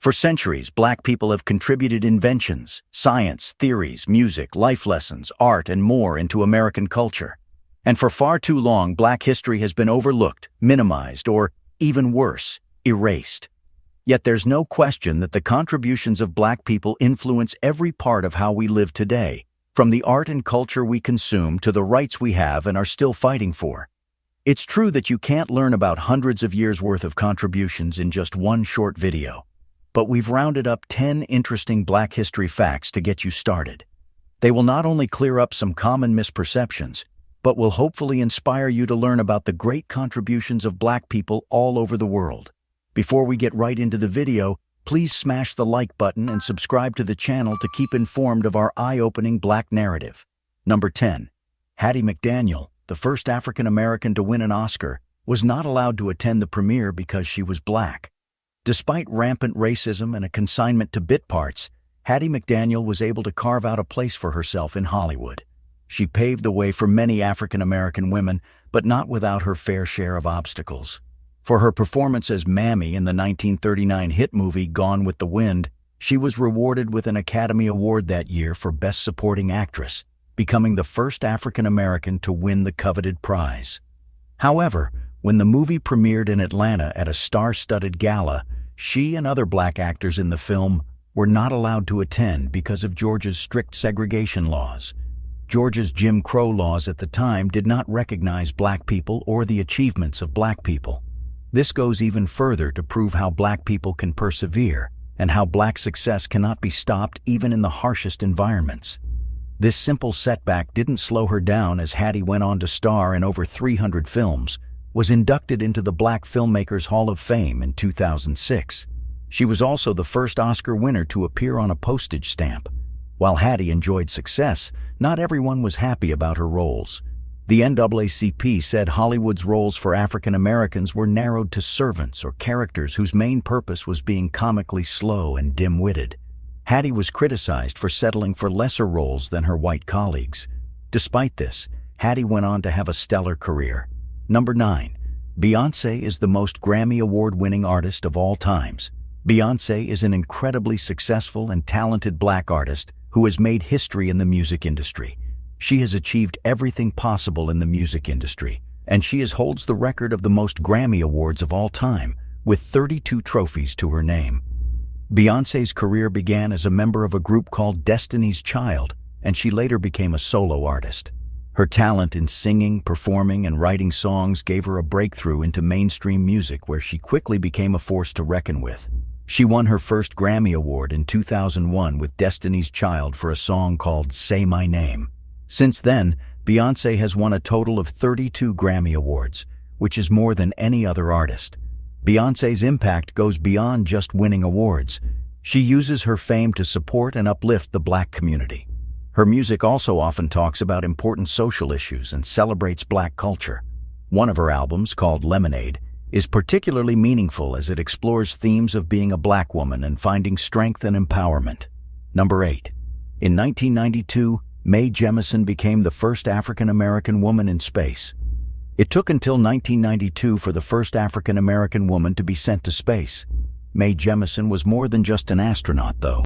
For centuries, Black people have contributed inventions, science, theories, music, life lessons, art, and more into American culture. And for far too long, Black history has been overlooked, minimized, or, even worse, erased. Yet there's no question that the contributions of Black people influence every part of how we live today, from the art and culture we consume to the rights we have and are still fighting for. It's true that you can't learn about hundreds of years' worth of contributions in just one short video. But we've rounded up 10 interesting Black history facts to get you started. They will not only clear up some common misperceptions, but will hopefully inspire you to learn about the great contributions of Black people all over the world. Before we get right into the video, please smash the like button and subscribe to the channel to keep informed of our eye-opening Black narrative. Number 10. Hattie McDaniel, the first African American to win an Oscar, was not allowed to attend the premiere because she was Black. Despite rampant racism and a consignment to bit parts, Hattie McDaniel was able to carve out a place for herself in Hollywood. She paved the way for many African American women, but not without her fair share of obstacles. For her performance as Mammy in the 1939 hit movie Gone with the Wind, she was rewarded with an Academy Award that year for Best Supporting Actress, becoming the first African American to win the coveted prize. However, when the movie premiered in Atlanta at a star-studded gala, she and other Black actors in the film were not allowed to attend because of Georgia's strict segregation laws. Georgia's Jim Crow laws at the time did not recognize Black people or the achievements of Black people. This goes even further to prove how Black people can persevere and how Black success cannot be stopped even in the harshest environments. This simple setback didn't slow her down as Hattie went on to star in over 300 films, was inducted into the Black Filmmakers Hall of Fame in 2006. She was also the first Oscar winner to appear on a postage stamp. While Hattie enjoyed success, not everyone was happy about her roles. The NAACP said Hollywood's roles for African Americans were narrowed to servants or characters whose main purpose was being comically slow and dim-witted. Hattie was criticized for settling for lesser roles than her white colleagues. Despite this, Hattie went on to have a stellar career. Number 9. Beyonce is the most Grammy Award-winning artist of all times. Beyonce is an incredibly successful and talented Black artist who has made history in the music industry. She has achieved everything possible in the music industry, and she holds the record of the most Grammy Awards of all time, with 32 trophies to her name. Beyonce's career began as a member of a group called Destiny's Child, and she later became a solo artist. Her talent in singing, performing, and writing songs gave her a breakthrough into mainstream music where she quickly became a force to reckon with. She won her first Grammy Award in 2001 with Destiny's Child for a song called Say My Name. Since then, Beyonce has won a total of 32 Grammy Awards, which is more than any other artist. Beyonce's impact goes beyond just winning awards. She uses her fame to support and uplift the Black community. Her music also often talks about important social issues and celebrates Black culture. One of her albums, called Lemonade, is particularly meaningful as it explores themes of being a Black woman and finding strength and empowerment. Number 8. In 1992, Mae Jemison became the first African American woman in space. It took until 1992 for the first African American woman to be sent to space. Mae Jemison was more than just an astronaut, though.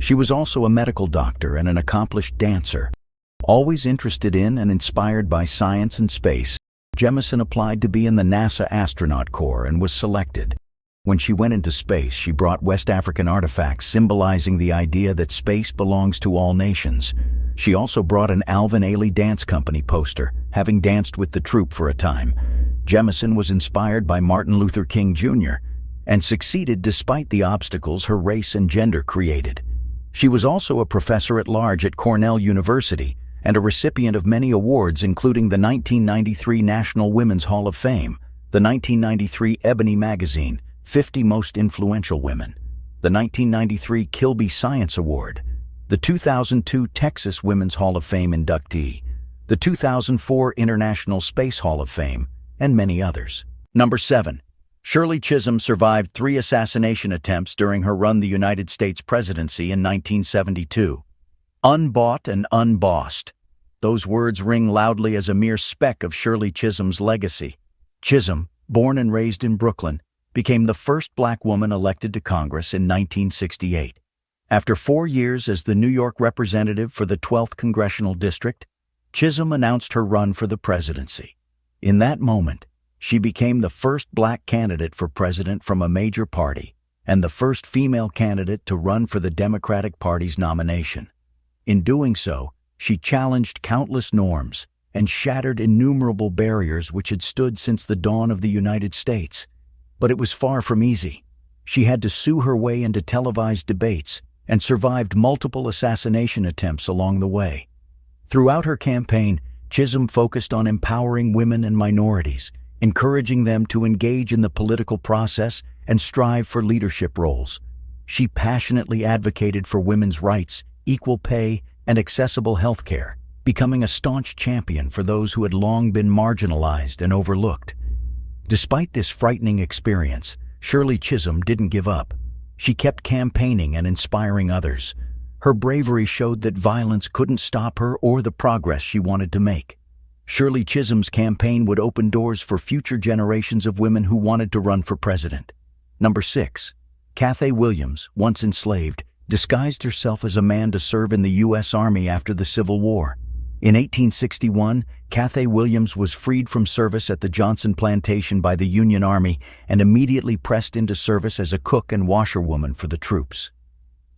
She was also a medical doctor and an accomplished dancer. Always interested in and inspired by science and space, Jemison applied to be in the NASA Astronaut Corps and was selected. When she went into space, she brought West African artifacts symbolizing the idea that space belongs to all nations. She also brought an Alvin Ailey Dance Company poster, having danced with the troupe for a time. Jemison was inspired by Martin Luther King Jr. and succeeded despite the obstacles her race and gender created. She was also a professor at large at Cornell University and a recipient of many awards, including the 1993 National Women's Hall of Fame, the 1993 Ebony Magazine 50 Most Influential Women, the 1993 Kilby Science Award, the 2002 Texas Women's Hall of Fame inductee, the 2004 International Space Hall of Fame, and many others. Number 7. Shirley Chisholm survived 3 assassination attempts during her run the United States presidency in 1972. Unbought and unbossed. Those words ring loudly as a mere speck of Shirley Chisholm's legacy. Chisholm, born and raised in Brooklyn, became the first black woman elected to Congress in 1968. After 4 years as the New York representative for the 12th Congressional District, Chisholm announced her run for the presidency. In that moment, she became the first black candidate for president from a major party and the first female candidate to run for the Democratic Party's nomination. In doing so, she challenged countless norms and shattered innumerable barriers which had stood since the dawn of the United States. But it was far from easy. She had to sue her way into televised debates and survived multiple assassination attempts along the way. Throughout her campaign, Chisholm focused on empowering women and minorities, encouraging them to engage in the political process and strive for leadership roles. She passionately advocated for women's rights, equal pay, and accessible health care, becoming a staunch champion for those who had long been marginalized and overlooked. Despite this frightening experience, Shirley Chisholm didn't give up. She kept campaigning and inspiring others. Her bravery showed that violence couldn't stop her or the progress she wanted to make. Shirley Chisholm's campaign would open doors for future generations of women who wanted to run for president. Number 6. Cathay Williams, once enslaved, disguised herself as a man to serve in the U.S. Army after the Civil War. In 1861, Cathay Williams was freed from service at the Johnson plantation by the Union Army and immediately pressed into service as a cook and washerwoman for the troops.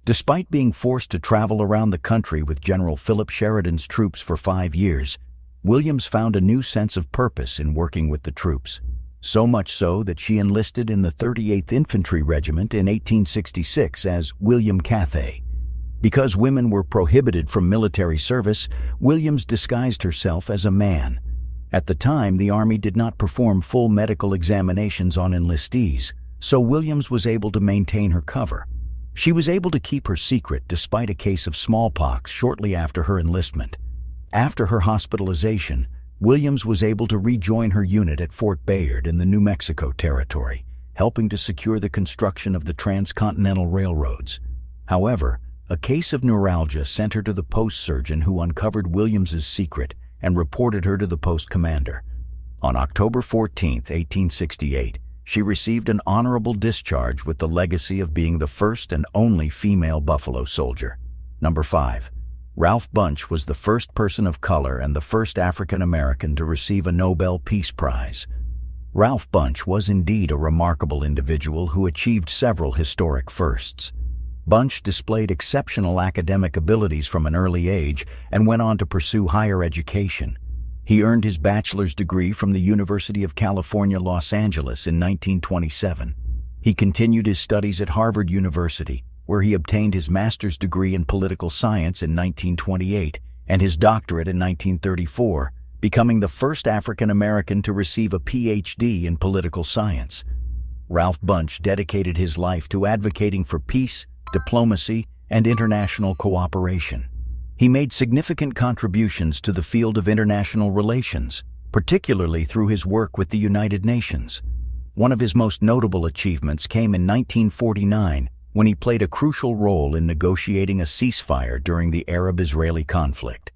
Despite being forced to travel around the country with General Philip Sheridan's troops for 5 years, Williams found a new sense of purpose in working with the troops, so much so that she enlisted in the 38th Infantry Regiment in 1866 as William Cathay. Because women were prohibited from military service, Williams disguised herself as a man. At the time, the Army did not perform full medical examinations on enlistees, so Williams was able to maintain her cover. She was able to keep her secret despite a case of smallpox shortly after her enlistment. After her hospitalization, Williams was able to rejoin her unit at Fort Bayard in the New Mexico Territory, helping to secure the construction of the transcontinental railroads. However, a case of neuralgia sent her to the post surgeon who uncovered Williams's secret and reported her to the post commander. On October 14, 1868, she received an honorable discharge with the legacy of being the first and only female Buffalo Soldier. Number 5. Ralph Bunche was the first person of color and the first African American to receive a Nobel Peace Prize. Ralph Bunche was indeed a remarkable individual who achieved several historic firsts. Bunche displayed exceptional academic abilities from an early age and went on to pursue higher education. He earned his bachelor's degree from the University of California, Los Angeles in 1927. He continued his studies at Harvard University, where he obtained his master's degree in political science in 1928 and his doctorate in 1934, becoming the first African American to receive a PhD in political science. Ralph Bunche dedicated his life to advocating for peace, diplomacy, and international cooperation. He made significant contributions to the field of international relations, particularly through his work with the United Nations. One of his most notable achievements came in 1949 when he played a crucial role in negotiating a ceasefire during the Arab-Israeli conflict.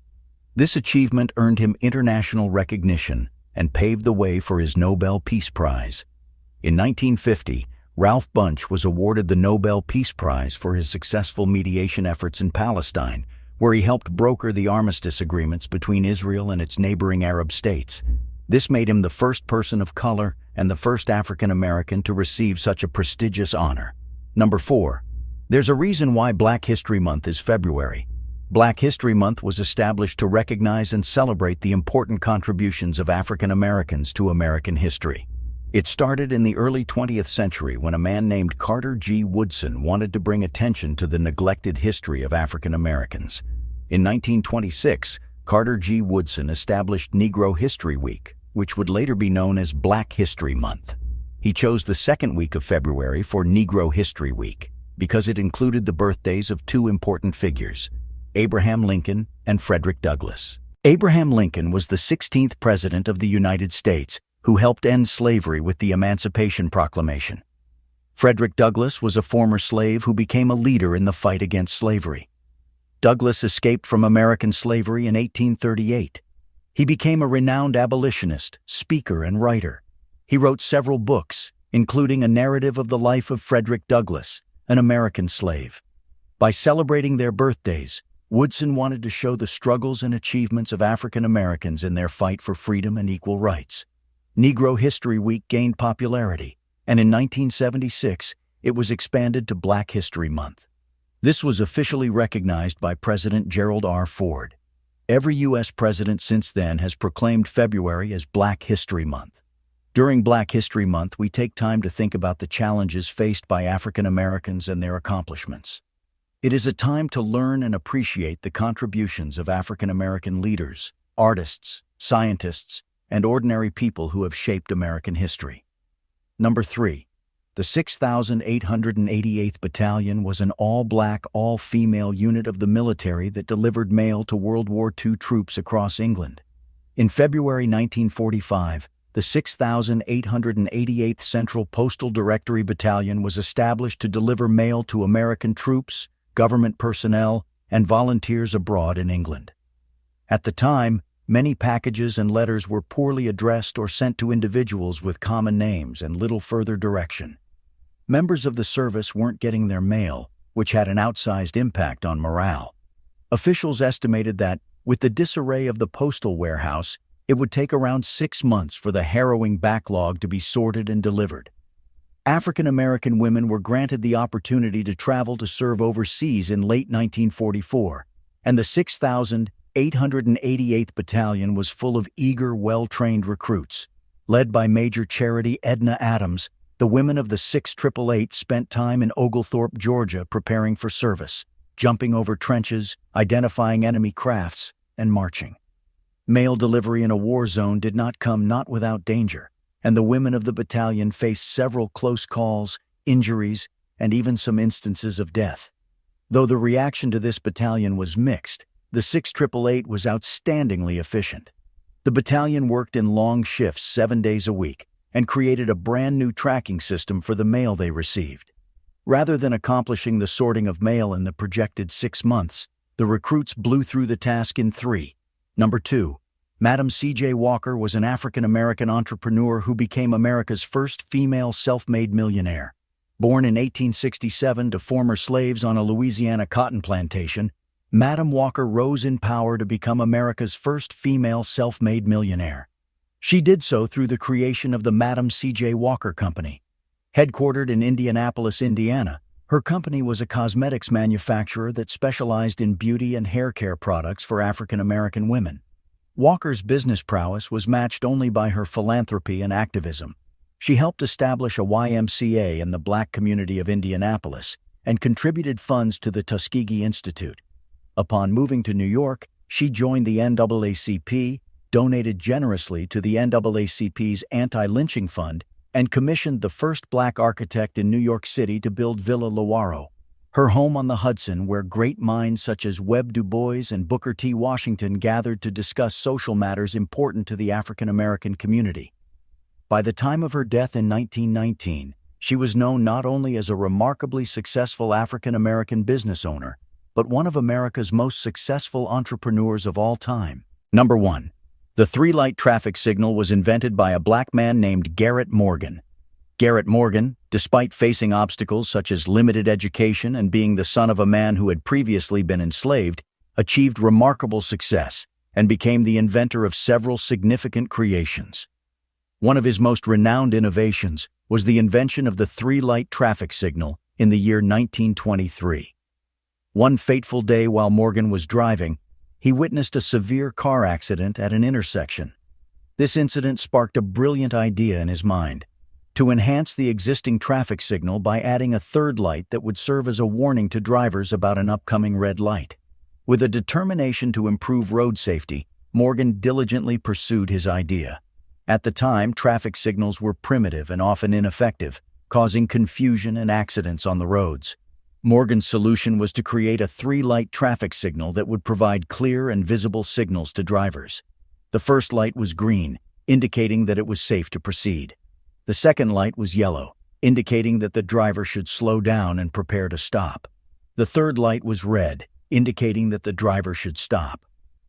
This achievement earned him international recognition and paved the way for his Nobel Peace Prize. In 1950, Ralph Bunche was awarded the Nobel Peace Prize for his successful mediation efforts in Palestine, where he helped broker the armistice agreements between Israel and its neighboring Arab states. This made him the first person of color and the first African American to receive such a prestigious honor. Number 4. There's a reason why Black History Month is February. Black History Month was established to recognize and celebrate the important contributions of African Americans to American history. It started in the early 20th century when a man named Carter G. Woodson wanted to bring attention to the neglected history of African Americans. In 1926, Carter G. Woodson established Negro History Week, which would later be known as Black History Month. He chose the second week of February for Negro History Week because it included the birthdays of two important figures, Abraham Lincoln and Frederick Douglass. Abraham Lincoln was the 16th President of the United States who helped end slavery with the Emancipation Proclamation. Frederick Douglass was a former slave who became a leader in the fight against slavery. Douglass escaped from American slavery in 1838. He became a renowned abolitionist, speaker, and writer. He wrote several books, including a narrative of the life of Frederick Douglass, an American slave. By celebrating their birthdays, Woodson wanted to show the struggles and achievements of African Americans in their fight for freedom and equal rights. Negro History Week gained popularity, and in 1976, it was expanded to Black History Month. This was officially recognized by President Gerald R. Ford. Every U.S. president since then has proclaimed February as Black History Month. During Black History Month, we take time to think about the challenges faced by African Americans and their accomplishments. It is a time to learn and appreciate the contributions of African American leaders, artists, scientists, and ordinary people who have shaped American history. Number 3. The 6,888th Battalion was an all-black, all-female unit of the military that delivered mail to World War II troops across England. In February 1945, the 6,888th Central Postal Directory Battalion was established to deliver mail to American troops, government personnel, and volunteers abroad in England. At the time, many packages and letters were poorly addressed or sent to individuals with common names and little further direction. Members of the service weren't getting their mail, which had an outsized impact on morale. Officials estimated that, with the disarray of the postal warehouse, it would take around 6 months for the harrowing backlog to be sorted and delivered. African American women were granted the opportunity to travel to serve overseas in late 1944, and the 6,888th Battalion was full of eager, well-trained recruits. Led by Major Charity Edna Adams, the women of the 6,888 spent time in Oglethorpe, Georgia, preparing for service, jumping over trenches, identifying enemy crafts, and marching. Mail delivery in a war zone did not come not without danger, and the women of the battalion faced several close calls, injuries, and even some instances of death. Though the reaction to this battalion was mixed, the 6,888 was outstandingly efficient. The battalion worked in long shifts 7 days a week, and created a brand new tracking system for the mail they received. Rather than accomplishing the sorting of mail in the projected 6 months, the recruits blew through the task in 3. Number 2. Madam C.J. Walker was an African-American entrepreneur who became America's first female self-made millionaire. Born in 1867 to former slaves on a Louisiana cotton plantation, Madam Walker rose in power to become America's first female self-made millionaire. She did so through the creation of the Madam C.J. Walker Company. Headquartered in Indianapolis, Indiana, her company was a cosmetics manufacturer that specialized in beauty and hair care products for African American women. Walker's business prowess was matched only by her philanthropy and activism. She helped establish a YMCA in the Black community of Indianapolis and contributed funds to the Tuskegee Institute. Upon moving to New York, she joined the NAACP, donated generously to the NAACP's anti-lynching fund, and commissioned the first Black architect in New York City to build Villa Lewaro, her home on the Hudson, where great minds such as Webb Du Bois and Booker T. Washington gathered to discuss social matters important to the African American community. By the time of her death in 1919, she was known not only as a remarkably successful African American business owner, but one of America's most successful entrepreneurs of all time. Number 1. The 3-light traffic signal was invented by a black man named Garrett Morgan. Garrett Morgan, despite facing obstacles such as limited education and being the son of a man who had previously been enslaved, achieved remarkable success and became the inventor of several significant creations. One of his most renowned innovations was the invention of the 3-light traffic signal in the year 1923. One fateful day while Morgan was driving, he witnessed a severe car accident at an intersection. This incident sparked a brilliant idea in his mind: to enhance the existing traffic signal by adding a 3rd light that would serve as a warning to drivers about an upcoming red light. With a determination to improve road safety, Morgan diligently pursued his idea. At the time, traffic signals were primitive and often ineffective, causing confusion and accidents on the roads. Morgan's solution was to create a 3-light traffic signal that would provide clear and visible signals to drivers. The first light was green, indicating that it was safe to proceed. The second light was yellow, indicating that the driver should slow down and prepare to stop. The third light was red, indicating that the driver should stop.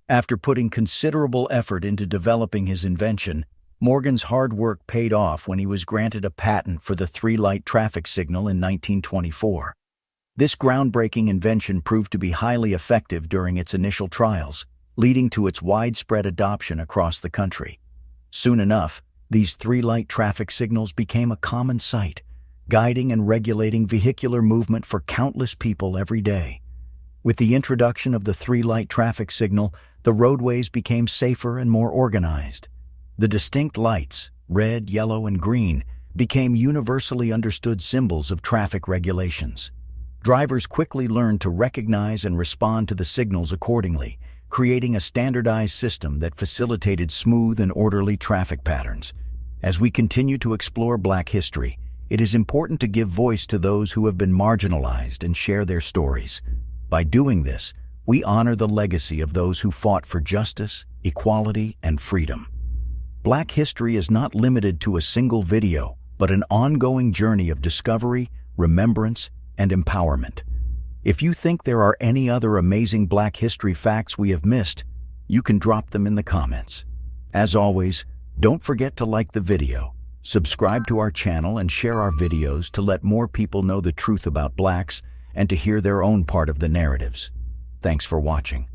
After putting considerable effort into developing his invention, Morgan's hard work paid off when he was granted a patent for the three-light traffic signal in 1924. This groundbreaking invention proved to be highly effective during its initial trials, leading to its widespread adoption across the country. Soon enough, these three-light traffic signals became a common sight, guiding and regulating vehicular movement for countless people every day. With the introduction of the three-light traffic signal, the roadways became safer and more organized. The distinct lights, red, yellow, and green, became universally understood symbols of traffic regulations. Drivers quickly learned to recognize and respond to the signals accordingly, creating a standardized system that facilitated smooth and orderly traffic patterns. As we continue to explore Black history, it is important to give voice to those who have been marginalized and share their stories. By doing this, we honor the legacy of those who fought for justice, equality, and freedom. Black history is not limited to a single video, but an ongoing journey of discovery, remembrance, and empowerment. If you think there are any other amazing Black history facts we have missed, you can drop them in the comments. As always, don't forget to like the video, subscribe to our channel, and share our videos to let more people know the truth about Blacks and to hear their own part of the narratives. Thanks for watching.